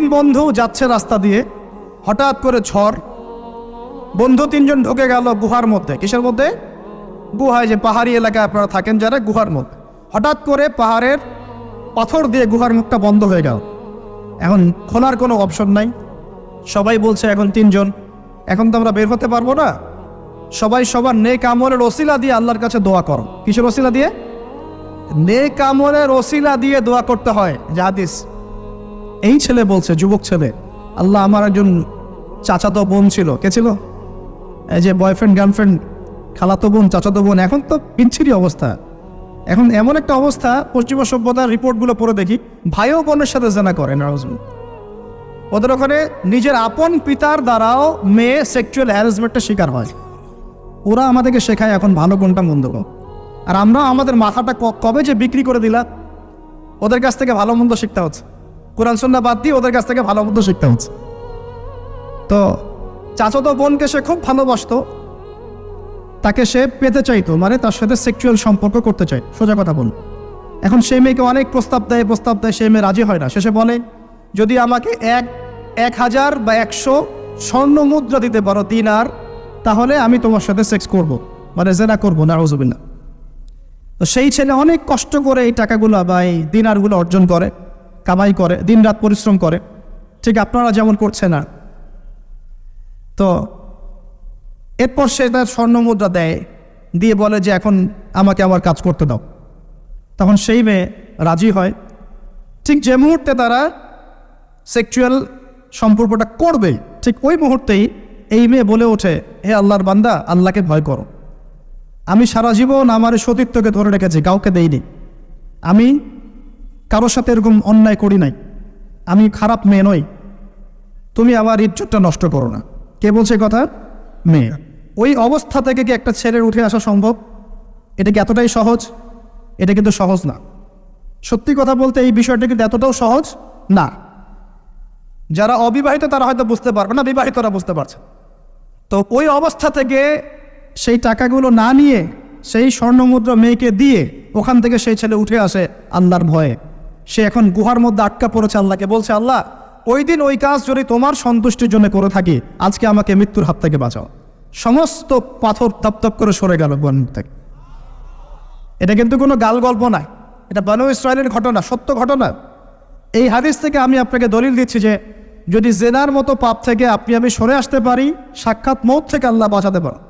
তিন বন্ধু যাচ্ছে রাস্তা দিয়ে, হঠাৎ করে ঝড়, বন্ধু তিনজন ঢুকে গেল গুহার মধ্যে। কিসের মধ্যে? গুহায়, যে পাহাড়ি এলাকায় আপনারা থাকেন যারা, গুহার মধ্যে। হঠাৎ করে পাহাড়ের পাথর দিয়ে গুহার মুখটা বন্ধ হয়ে গেল। এখন খোলার কোনো অপশন নাই। সবাই বলছে এখন তিনজন, এখন তো আমরা বের হতে পারবো না, সবাই সবার নেক আমলের ওসিলা দিয়ে আল্লাহর কাছে দোয়া করো। কিসের ওসিলা দিয়ে? নেক আমলের ওসিলা দিয়ে দোয়া করতে হয়। যে হাদিস, এই ছেলে বলছে, যুবক ছেলে, আল্লাহ, আমার একজন চাচাতো বোন ছিল। কে ছিল? এই যে বয়ফ্রেন্ড গার্লফ্রেন্ড, খালাতো বোন, চাচাতো বোন। এখন তো বিচ্ছিরি অবস্থা। এখন এমন একটা অবস্থা, পশ্চিমা সভ্যতার রিপোর্টগুলো পড়ে দেখি, ভাইও বোনের সাথে জেনা করে না। ওদের ওখানে নিজের আপন পিতার দ্বারাও মেয়ে সেক্সুয়াল হ্যারাসমেন্টের শিকার হয়। ওরা আমাদেরকে শেখায় এখন ভালো কোনটা মন্দ। আর আমরা আমাদের মাথাটা কবে যে বিক্রি করে দিলাম, ওদের কাছ থেকে ভালো মন্দ শিখতে হচ্ছে। কোরআন সুন্নাহ বাদ দিয়ে ওদের কাছ থেকে ভালো মন্দ শিখতে হচ্ছে। তো চাচাতো বোনকে সে খুব ভালোবাসতো, তাকে সে পেতে চাইতো, মানে তার সাথে সেক্সুয়াল সম্পর্ক করতে চাই, সোজা কথা বল। এখন সেই মেয়েকে অনেক প্রস্তাব দেয়, সেই মেয়ে রাজি হয় না। শেষে বলে, যদি আমাকে 1000 বা 100 স্বর্ণ মুদ্রা দিতে পারো, দিনার, তাহলে আমি তোমার সাথে সেক্স করব, মানে জেনা করবো। নাউজুবিল্লাহ। তো সেই ছেলে অনেক কষ্ট করে এই টাকাগুলো বা এই দিনারগুলো অর্জন করে, কামাই করে, দিনরাত পরিশ্রম করে, ঠিক আপনারা যেমন করছে না। তো এরপর সে তার স্বর্ণ মুদ্রা দেয়, দিয়ে বলে যে এখন আমাকে আমার কাজ করতে দাও। তখন সেই মেয়ে রাজি হয়। ঠিক যে মুহূর্তে তারা সেক্সুয়াল সম্পর্কটা করবে, ঠিক ওই মুহূর্তেই এই মেয়ে বলে ওঠে, হে আল্লাহর বান্দা, আল্লাহকে ভয় করো। আমি সারা জীবন আমার সতীত্বকে ধরে রেখেছি, কাউকে দেইনি। আমি কারোর সাথে এরকম অন্যায় করি নাই, আমি খারাপ মেয়ে নই, তুমি আমার ইজ্জতটা নষ্ট করো না। কে বলছে কথা? মেয়ে। ওই অবস্থা থেকে কি একটা ছেলের উঠে আসা সম্ভব? এটা কি এতটাই সহজ? এটা কিন্তু সহজ না। সত্যি কথা বলতে এই বিষয়টা কিন্তু এতটাও সহজ না। যারা অবিবাহিত তারা হয়তো বুঝতে পারবে না, বিবাহিতরা বুঝতে পারছে। তো ওই অবস্থা থেকে সেই টাকাগুলো না নিয়ে সেই স্বর্ণমুদ্রা মেয়েকে দিয়ে ওখান থেকে সেই ছেলে উঠে আসে আল্লাহর ভয়ে। সে এখন গুহার মধ্যে আটকা পড়েছে, আল্লাহকে বলছে, আল্লাহ, ওই দিন ওই কাজ যদি তোমার সন্তুষ্টির জন্য করে থাকি, আজকে আমাকে মৃত্যুর হাত থেকে বাঁচাও। সমস্ত পাথর তপ করে সরে গেল গুহার থেকে। এটা কিন্তু কোনো গাল গল্প নয়, এটা বনু ইসরায়েলের ঘটনা, সত্য ঘটনা। এই হাদিস থেকে আমি আপনাকে দলিল দিচ্ছি যে যদি জেনার মতো পাপ থেকে আমি সরে আসতে পারি, সাক্ষাৎ মৌত থেকে আল্লাহ বাঁচাতে পারেন।